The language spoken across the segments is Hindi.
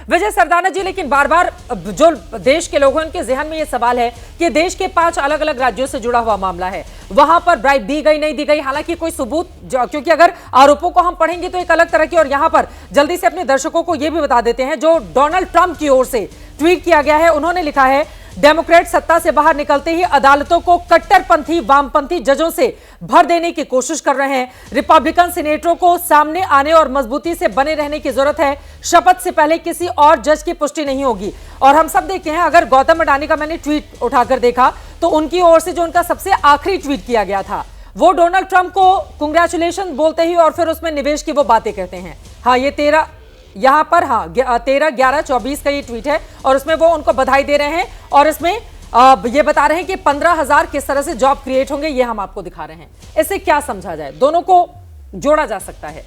विजय सरदाना जी, लेकिन बार बार जो देश के लोगों के जहन में ये सवाल है कि देश के 5 अलग अलग राज्यों से जुड़ा हुआ मामला है, वहां पर ब्राइब दी गई नहीं दी गई, हालांकि कोई सबूत, क्योंकि अगर आरोपों को हम पढ़ेंगे तो एक अलग तरह की, और यहां पर जल्दी से अपने दर्शकों को यह भी बता देते हैं जो डोनाल्ड ट्रंप की ओर से ट्वीट किया गया है। उन्होंने लिखा है, डेमोक्रेट सत्ता से बाहर निकलते ही अदालतों को कट्टरपंथी वामपंथी जजों से भर देने की कोशिश कर रहे हैं। रिपब्लिकन सीनेटरों को सामने आने और मजबूती से बने रहने की जरूरत है। शपथ से पहले किसी और जज की पुष्टि नहीं होगी। और हम सब देखते हैं, अगर गौतम अडानी का मैंने ट्वीट उठाकर देखा तो उनकी ओर से जो उनका सबसे आखिरी ट्वीट किया गया था वो डोनाल्ड ट्रंप को कांग्रेचुलेशन बोलते ही और फिर उसमें निवेश की वो बातें कहते हैं। हाँ, ये 13 यहां पर, हाँ 13/11/24 का ये ट्वीट है और उसमें वो उनको बधाई दे रहे हैं और इसमें ये बता रहे हैं कि 15,000 किस तरह से जॉब क्रिएट होंगे, ये हम आपको दिखा रहे हैं। इससे क्या समझा जाए, दोनों को जोड़ा जा सकता है?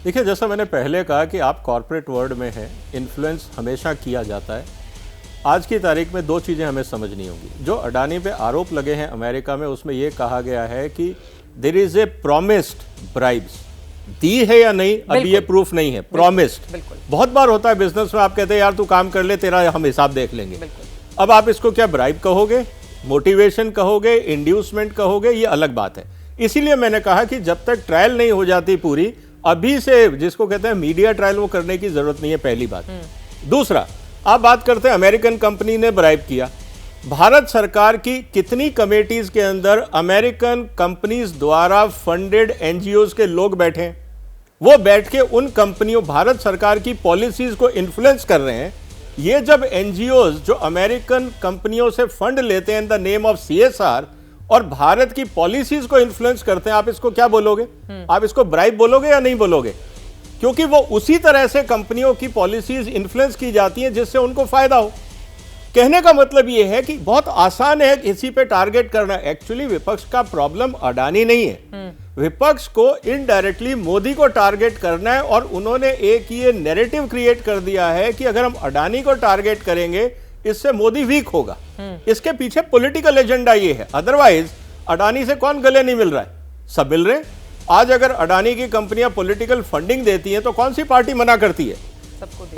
देखिए, जैसा मैंने पहले कहा कि आप कॉर्पोरेट वर्ल्ड में हैं, इन्फ्लुएंस हमेशा किया जाता है। आज की तारीख में 2 चीज़ें हमें समझनी होंगी। जो अडानी पे आरोप लगे हैं अमेरिका में, उसमें यह कहा गया है कि there is a promised bribes, दी है या नहीं अभी ये प्रूफ नहीं है, प्रॉमिस्ड। बहुत बार होता है बिजनेस में, आप कहते हैं यार तू काम कर ले, तेरा हम हिसाब देख लेंगे। अब आप इसको क्या ब्राइब कहोगे, मोटिवेशन कहोगे, इंड्यूसमेंट कहोगे, ये अलग बात है। इसीलिए मैंने कहा कि जब तक ट्रायल नहीं हो जाती पूरी, अभी से जिसको कहते हैं मीडिया ट्रायल, वो करने की जरूरत नहीं है, पहली बात। दूसरा, आप बात करते हैं अमेरिकन कंपनी ने ब्राइब किया। भारत सरकार की कितनी कमेटीज के अंदर अमेरिकन कंपनीज द्वारा फंडेड एनजीओज के लोग बैठे हैं? वो बैठ के उन कंपनियों, भारत सरकार की पॉलिसीज को इन्फ्लुएंस कर रहे हैं। ये जब एनजीओज जो अमेरिकन कंपनियों से फंड लेते हैं in the name of CSR और भारत की पॉलिसीज को इन्फ्लुएंस करते हैं, आप इसको क्या बोलोगे? आप इसको ब्राइब बोलोगे या नहीं बोलोगे? क्योंकि वो उसी तरह से कंपनियों की पॉलिसीज इन्फ्लुएंस की जाती हैं जिससे उनको फायदा हो। कहने का मतलब ये है कि बहुत आसान है किसी पे टारगेट करना। एक्चुअली विपक्ष का प्रॉब्लम अडानी नहीं है, विपक्ष को इनडायरेक्टली मोदी को टारगेट करना है। और उन्होंने एक ये नैरेटिव क्रिएट कर दिया है कि अगर हम अडानी को टारगेट करेंगे इससे मोदी वीक होगा। इसके पीछे पॉलिटिकल एजेंडा ये है। अदरवाइज अडानी से कौन गले नहीं मिल रहा है? सब मिल रहे हैं। आज अगर अडानी की कंपनियां पॉलिटिकल फंडिंग देती हैं तो कौन सी पार्टी मना करती है?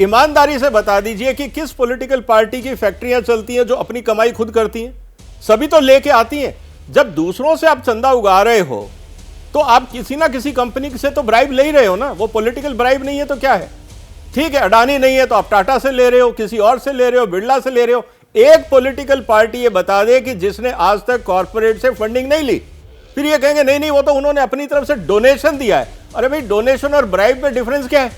ईमानदारी से बता दीजिए कि किस पॉलिटिकल पार्टी की फैक्ट्रियां चलती हैं जो अपनी कमाई खुद करती हैं? सभी तो लेके आती हैं। जब दूसरों से आप चंदा उगा रहे हो तो आप किसी ना किसी कंपनी से तो ब्राइब ले ही रहे हो ना। वो पॉलिटिकल ब्राइब नहीं है तो क्या है? ठीक है, अडानी नहीं है तो आप टाटा से ले रहे हो, किसी और से ले रहे हो, बिरला से ले रहे हो। एक पॉलिटिकल पार्टी ये बता दे कि जिसने आज तक कॉर्पोरेट से फंडिंग नहीं ली, फिर ये कहेंगे नहीं नहीं वो तो उन्होंने अपनी तरफ से डोनेशन दिया है। अरे भाई, डोनेशन और ब्राइब में डिफरेंस क्या है?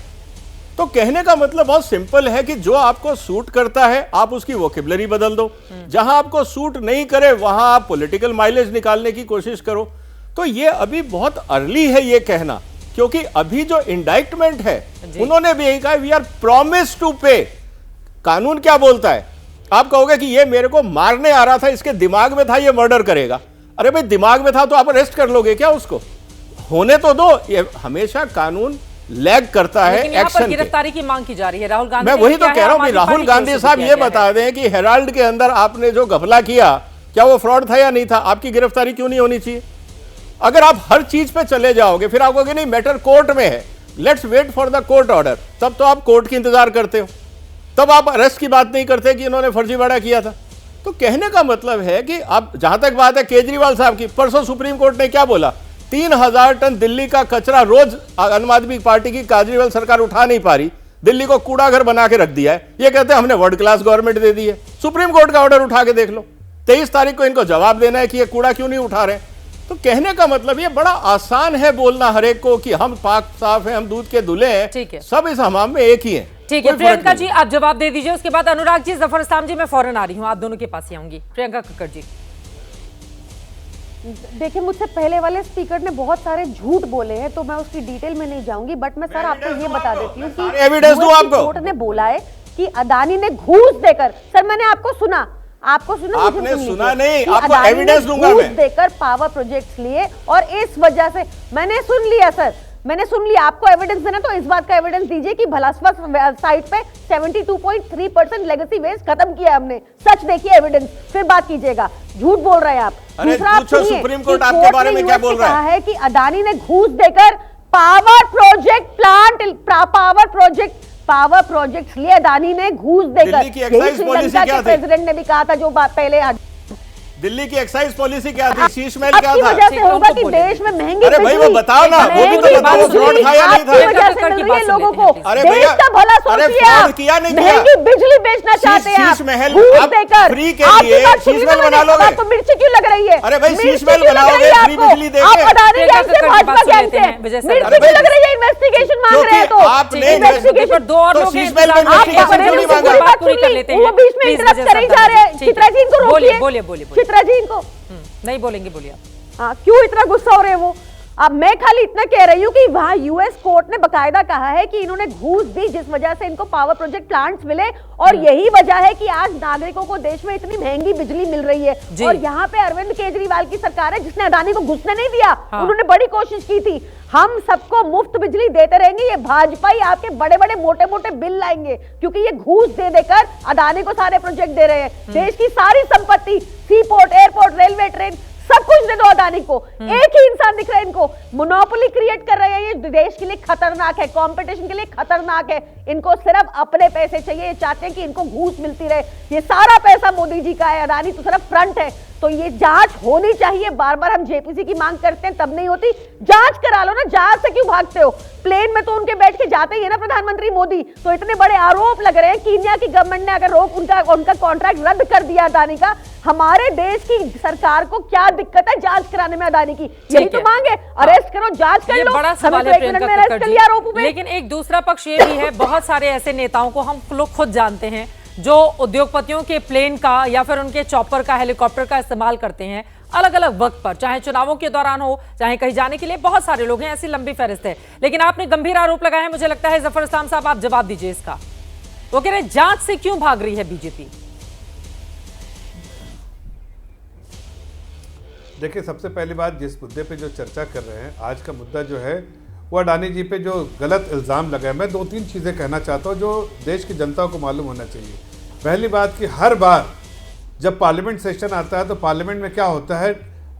तो कहने का मतलब बहुत सिंपल है कि जो आपको सूट करता है आप उसकी वोकेबलरी बदल दो, जहां आपको सूट नहीं करे वहां आप पॉलिटिकल माइलेज निकालने की कोशिश करो। तो ये अभी बहुत अर्ली है ये कहना, क्योंकि अभी जो इंडाइटमेंट है उन्होंने भी यही कहा, वी आर प्रॉमिस टू पे। कानून क्या बोलता है? आप कहोगे कि ये मेरे को मारने आ रहा था, इसके दिमाग में था ये मर्डर करेगा। अरे भाई, दिमाग में था तो आप अरेस्ट कर लोगे क्या उसको? होने तो दो। ये हमेशा कानून लैग करता है एक्शन। गिरफ्तारी की मांग की जा रही है राहुल गांधी। मैं वही तो कह रहा हूं, राहुल गांधी साहब ये बता दें कि हेराल्ड के अंदर आपने जो घपला किया, क्या वो फ्रॉड था या नहीं था? आपकी गिरफ्तारी क्यों नहीं होनी चाहिए? अगर आप हर चीज पे चले जाओगे फिर आप कहोगे नहीं मैटर कोर्ट में है, let's wait for the court order. तब तो आप कोर्ट की इंतजार करते हो, तब आप अरेस्ट की बात नहीं करते कि इन्होंने फर्जीवाड़ा किया था। तो कहने का मतलब है कि अब जहां तक बात है केजरीवाल साहब की, परसों सुप्रीम कोर्ट ने क्या बोला? 3,000 टन दिल्ली का कचरा रोज आम आदमी पार्टी की केजरीवाल सरकार उठा नहीं पा रही, दिल्ली को कूड़ा घर बना के रख दिया है। ये कहते हैं हमने वर्ल्ड क्लास गवर्नमेंट दे दी है। सुप्रीम कोर्ट का ऑर्डर उठा के देख लो, 23 तारीख को इनको जवाब देना है कि ये कूड़ा क्यों नहीं उठा रहे। तो कहने का मतलब ये बड़ा आसान है बोलना हर एक को कि हम पाक साफ हैं, हम दूध के दूल्हे हैं, सब इस हमाम में एक ही है। ठीक है, प्रियंका जी आप जवाब दे दीजिए, उसके बाद अनुराग जी, जफर इस्लाम जी, मैं फौरन आ रही हूँ, आप दोनों के पास ही आऊंगी। प्रियंका कक्कड़ जी। देखिए, मुझसे पहले वाले स्पीकर ने बहुत सारे झूठ बोले हैं तो मैं उसकी डिटेल में नहीं जाऊंगी, बट मैं सर आपको ये बता देती हूँ कि एविडेंस दूं आपको। कोर्ट ने बोला है कि अडानी ने घूस देकर, सर मैंने आपको सुना, आपने सुना नहीं, आपको एविडेंस दूंगा मैं, देकर पावर प्रोजेक्ट्स लिए और इस वजह से मैंने सुन लिया सर, मैंने सुन लिया। आपको एविडेंस देना तो इस बात का एविडेंस दीजिए कि भलासवा साइट पे 72.3% लेगेसी वेस्ट खत्म किया हमने। सच देखिए एविडेंस, फिर बात कीजिएगा। झूठ बोल रहे हैं आप। दूसरा आप सुप्रीम कोर्ट आपके बारे में क्या बोल रहा है कि अडानी ने घूस देकर पावर प्रोजेक्ट पावर प्रोजेक्ट्स लिए अदानी ने घूस देकर। दिल्ली की एक्साइज पॉलिसी क्या थी? प्रेसिडेंट ने भी कहा था जो बात पहले दिल्ली की एक्साइज पॉलिसी क्या थी? शीश महल क्या आपकी था? वजह से होगा कि देश में महंगी अरे भाई वो बताओ ना, वो भी तो बताओ, फ्रॉड था या नहीं था? आपकी वजह से मिल रही है लोगों को। अरे देश भैया, का भला अरे सोचिए फ्रॉड आप। किया नहीं किया? महंगी बिजली बेचना चाहते हैं आप, शीश महल घूस आप देकर। फ्री के आपकी लिए बात शीश सुनिए महल ना, बना लोगे? आपको मिर्ची क्यों लग रही है? अरे भाई, मिर्ची शीश महल क्यों लग बनाओगे रही है फ्री आपको? बिजली देके? आप अदानी गैस से भाजपा गैंग से मिर्ची क्यों लग रही है? इन्वेस्टिगेशन मांग रहे हैं तो आपने दो और तो लोग शीश हैं, महल में आप investigation बड़े क्यों नहीं लोग मांगा? पूरी बात पूरी कर लेते हैं। वो बीच में प्लीज इंटरप्ट विजय कर ही सरदार जा रहे हैं। जी, ठीक है। चित्रा जी इनको बोलिए रोकिए, बोलिए चित्रा जी इनको। नहीं बोलेंगे, बोलिए आप। हाँ, क्यों इतना गुस्सा हो रहे हैं वो? अब मैं खाली इतना कह रही हूँ कि वहां यूएस कोर्ट ने बकायदा कहा है कि इन्होंने घूस दी जिस वजह से इनको पावर प्रोजेक्ट प्लांट्स मिले, और यही वजह है कि आज नागरिकों को देश में इतनी महंगी बिजली मिल रही है। और यहाँ पे अरविंद केजरीवाल की सरकार है जिसने अदानी को घुसने नहीं दिया। हाँ। उन्होंने बड़ी कोशिश की थी, हम सबको मुफ्त बिजली देते रहेंगे, ये भाजपा ही आपके बड़े बड़े मोटे मोटे बिल लाएंगे, क्योंकि ये घूस दे देकर अदानी को सारे प्रोजेक्ट दे रहे हैं। देश की सारी संपत्ति, सी पोर्ट, एयरपोर्ट, रेलवे, ट्रेन, सब कुछ दे दो अदानी को। एक ही इंसान दिख रहा है इनको, मोनोपोली क्रिएट कर रहे हैं। ये देश के लिए खतरनाक है, कंपटीशन के लिए खतरनाक है। इनको सिर्फ अपने पैसे चाहिए, ये चाहते हैं कि इनको घूस मिलती रहे। ये सारा पैसा मोदी जी का है, अदानी तो सिर्फ फ्रंट है। तो ये जांच होनी चाहिए। बार बार हम जेपीसी की मांग करते हैं, तब नहीं होती। जांच करा लो ना, जांच से क्यों भागते हो? प्लेन में तो उनके बैठ के जाते ही है ना प्रधानमंत्री मोदी। तो इतने बड़े आरोप लग रहे हैं, कीनिया की गवर्नमेंट ने अगर उनका कॉन्ट्रैक्ट रद्द कर दिया अदानी का, हमारे देश की सरकार को क्या दिक्कत है जांच कराने में अदानी की? यही तो मांग है, अरेस्ट करो, जांच कर ये लो। बड़ा हमें सवाल तो है 1 मिनट में प्रियंका अरेस्ट कक्कड़ कर जी। लिया आरोपों पे। लेकिन एक दूसरा पक्ष ये भी है, बहुत सारे ऐसे नेताओं को हम लोग खुद जानते हैं जो उद्योगपतियों के प्लेन का या फिर उनके चॉपर का, हेलीकॉप्टर का इस्तेमाल करते हैं अलग अलग वक्त पर, चाहे चुनावों के दौरान हो, चाहे कहीं जाने के लिए। बहुत सारे लोग हैं, ऐसी लंबी फहरिस्त है। लेकिन आपने गंभीर आरोप लगाए हैं, मुझे लगता है जफर इस्लाम साहब आप जवाब दीजिए इसका। वो कह रहे जांच से क्यों भाग रही है बीजेपी? देखिए, सबसे पहली बात, जिस मुद्दे पे जो चर्चा कर रहे हैं, आज का मुद्दा जो है वो अडानी जी पे जो गलत इल्ज़ाम लगाए, मैं 2-3 चीज़ें कहना चाहता हूँ जो देश की जनता को मालूम होना चाहिए। पहली बात कि हर बार जब पार्लियामेंट सेशन आता है तो पार्लियामेंट में क्या होता है,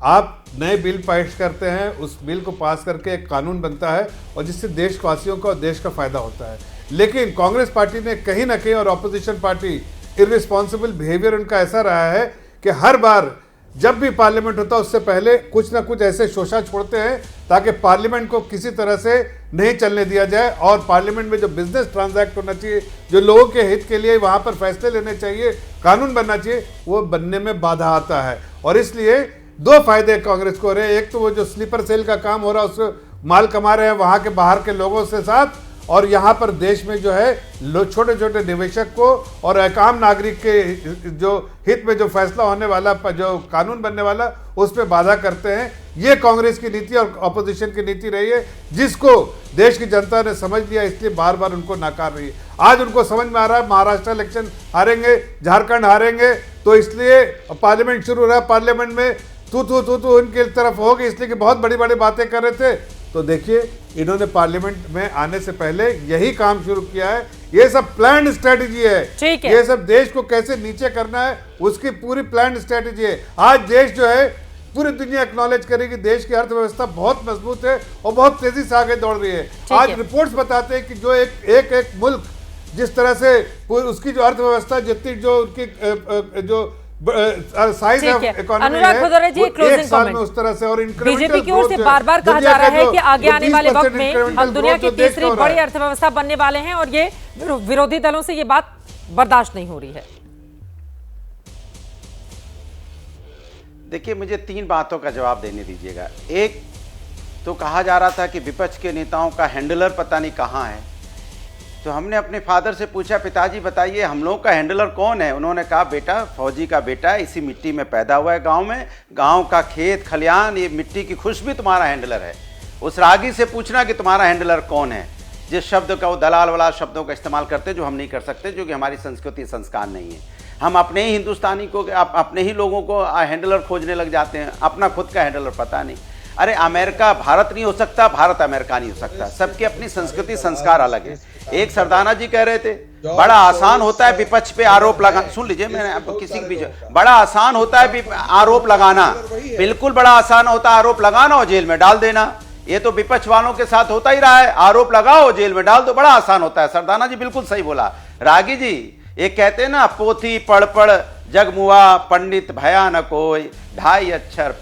आप नए बिल पेश करते हैं, उस बिल को पास करके एक कानून बनता है और जिससे देशवासियों को और देश का फ़ायदा होता है। लेकिन कांग्रेस पार्टी ने कहीं ना कहीं, और ऑपोजिशन पार्टी, इर्रिस्पॉन्सिबल बिहेवियर उनका ऐसा रहा है कि हर बार जब भी पार्लियामेंट होता है उससे पहले कुछ ना कुछ ऐसे शोषा छोड़ते हैं ताकि पार्लियामेंट को किसी तरह से नहीं चलने दिया जाए, और पार्लियामेंट में जो बिजनेस ट्रांजैक्ट होना चाहिए, जो लोगों के हित के लिए वहाँ पर फैसले लेने चाहिए, कानून बनना चाहिए, वो बनने में बाधा आता है। और इसलिए 2 फायदे कांग्रेस को हो रहे हैं। एक तो वो जो स्लीपर सेल का काम हो रहा है उससे माल कमा रहे हैं वहाँ के बाहर के लोगों से साथ, और यहाँ पर देश में जो है छोटे छोटे निवेशक को और आम नागरिक के जो हित में जो फैसला होने वाला, जो कानून बनने वाला, उस पर बाधा करते हैं। ये कांग्रेस की नीति और अपोजिशन की नीति रही है, जिसको देश की जनता ने समझ लिया, इसलिए बार बार उनको नकार रही है। आज उनको समझ में आ रहा है महाराष्ट्र इलेक्शन हारेंगे, झारखंड हारेंगे, तो इसलिए पार्लियामेंट शुरू हो रहा है, पार्लियामेंट में तू उनकी तरफ होगी, इसलिए कि बहुत बड़ी बड़ी बातें कर रहे थे। तो देखिए, इन्होंने पार्लियामेंट में आने से पहले यही काम शुरू किया है। ये सब प्लान स्ट्रेटेजी है। ये सब देश को कैसे नीचे करना है उसकी पूरी प्लान स्ट्रेटेजी है। आज देश जो है, पूरी दुनिया एक्नॉलेज करेगी, देश की अर्थव्यवस्था बहुत मजबूत है और बहुत तेजी से आगे दौड़ रही है। आज रिपोर्ट्स बताते हैं कि जो एक मुल्क जिस तरह से उसकी जो अर्थव्यवस्था जितनी जो उनकी जो साइज ऑफ इकोनॉमी है, वो एक साल में उस तरह से, और बीजेपी की ओर से बार-बार कहा जा रहा है कि आगे आने वाले वक्त में हम दुनिया की तीसरी बड़ी अर्थव्यवस्था बनने वाले हैं, और ये विरोधी दलों से ये बात बर्दाश्त नहीं हो रही है। देखिए, मुझे 3 बातों का जवाब देने दीजिएगा। एक तो कहा जा रहा था कि विपक्ष के नेताओं का हैंडलर पता नहीं कहाँ है, तो हमने अपने फादर से पूछा, पिताजी बताइए हम लोग का हैंडलर कौन है? उन्होंने कहा, बेटा फौजी का बेटा है, इसी मिट्टी में पैदा हुआ है, गांव में, गांव का खेत खलियान, ये मिट्टी की खुशबू तुम्हारा हैंडलर है। उस रागी से पूछना कि तुम्हारा हैंडलर कौन है, जिस शब्द का वो दलाल वाला शब्दों का इस्तेमाल करते जो हम नहीं कर सकते, जो कि हमारी संस्कृति संस्कार नहीं है। हम अपने ही हिंदुस्तानी को, अपने ही लोगों को हैंडलर खोजने लग जाते हैं, अपना खुद का हैंडलर पता नहीं। अरे अमेरिका भारत नहीं हो सकता, भारत अमेरिका नहीं हो सकता, सबकी अपनी संस्कृति संस्कार अलग है। एक सरदाना जी कह रहे थे, बड़ा आसान होता है विपक्ष पे आरोप लगाना। सुन लीजिए, मैंने आपको किसी के पीछे, बड़ा आसान होता है आरोप लगाना, बिल्कुल बड़ा आसान होता है आरोप लगाना और जेल में डाल देना। ये तो विपक्ष वालों के साथ होता ही रहा है, आरोप लगाओ जेल में डाल दो, बड़ा आसान होता है। सरदाना जी बिल्कुल सही बोला। रागी जी ये कहते हैं ना, पोथी पढ़ पढ़ जगमुआ पंडित भया न कोई, 2.5 अक्षर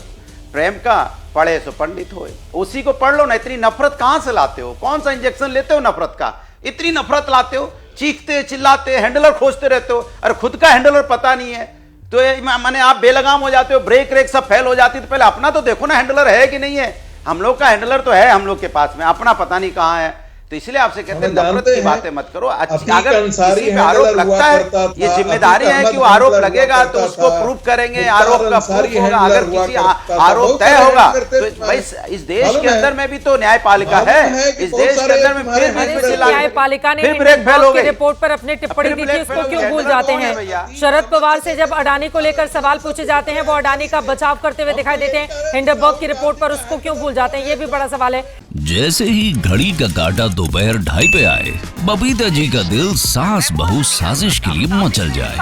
प्रेम का पढ़े सो पंडित होए। उसी को पढ़ लो ना। इतनी नफरत कहां से लाते हो? कौन सा इंजेक्शन लेते हो नफरत का? इतनी नफरत लाते हो, चीखते चिल्लाते हैंडलर खोजते रहते हो, अरे खुद का हैंडलर पता नहीं है तो माने आप बेलगाम हो जाते हो, ब्रेक रेक सब फेल हो जाती। तो पहले अपना तो देखो ना, हैंडलर है कि नहीं है। हम लोग का हैंडलर तो है हम लोग के पास में, अपना पता नहीं कहां है। तो इसलिए आपसे कहते हैं नफरत की बातें मत करो। अगर किसी पे आरोप लगता है, ये जिम्मेदारी है कि वो आरोप लगेगा तो उसको प्रूव करेंगे, आरोप का प्रूफ होगा। अगर किसी आरोप तय होगा तो भाई इस देश के अंदर में भी तो न्यायपालिका है, इस देश के अंदर में फिर न्यायपालिका ने हिंडनबर्ग की रिपोर्ट पर अपनी टिप्पणी दी थी, उसको क्यों भूल जाते हैं? शरद पवार से जब अडानी को लेकर सवाल पूछे जाते हैं, वो अडानी का बचाव करते हुए दिखाई देते हैं। हिंडनबर्ग की रिपोर्ट पर उसको क्यों भूल जाते हैं, ये भी बड़ा सवाल है। जैसे ही घड़ी का काटा दोपहर 2:30 पे आए, बबीता जी का दिल सास बहू साजिश के लिए मचल जाए।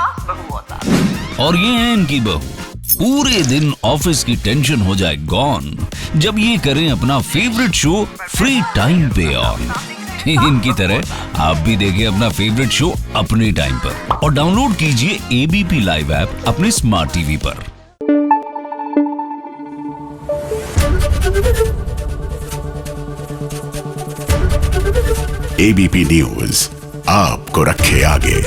और ये है इनकी बहू, पूरे दिन ऑफिस की टेंशन हो जाए गॉन जब ये करें अपना फेवरेट शो फ्री टाइम पे ऑन। इनकी तरह आप भी देखिए अपना फेवरेट शो अपने टाइम पर और डाउनलोड कीजिए एबीपी लाइव ऐप अपने स्मार्ट टीवी पर। एबीपी न्यूज आपको रखे आगे।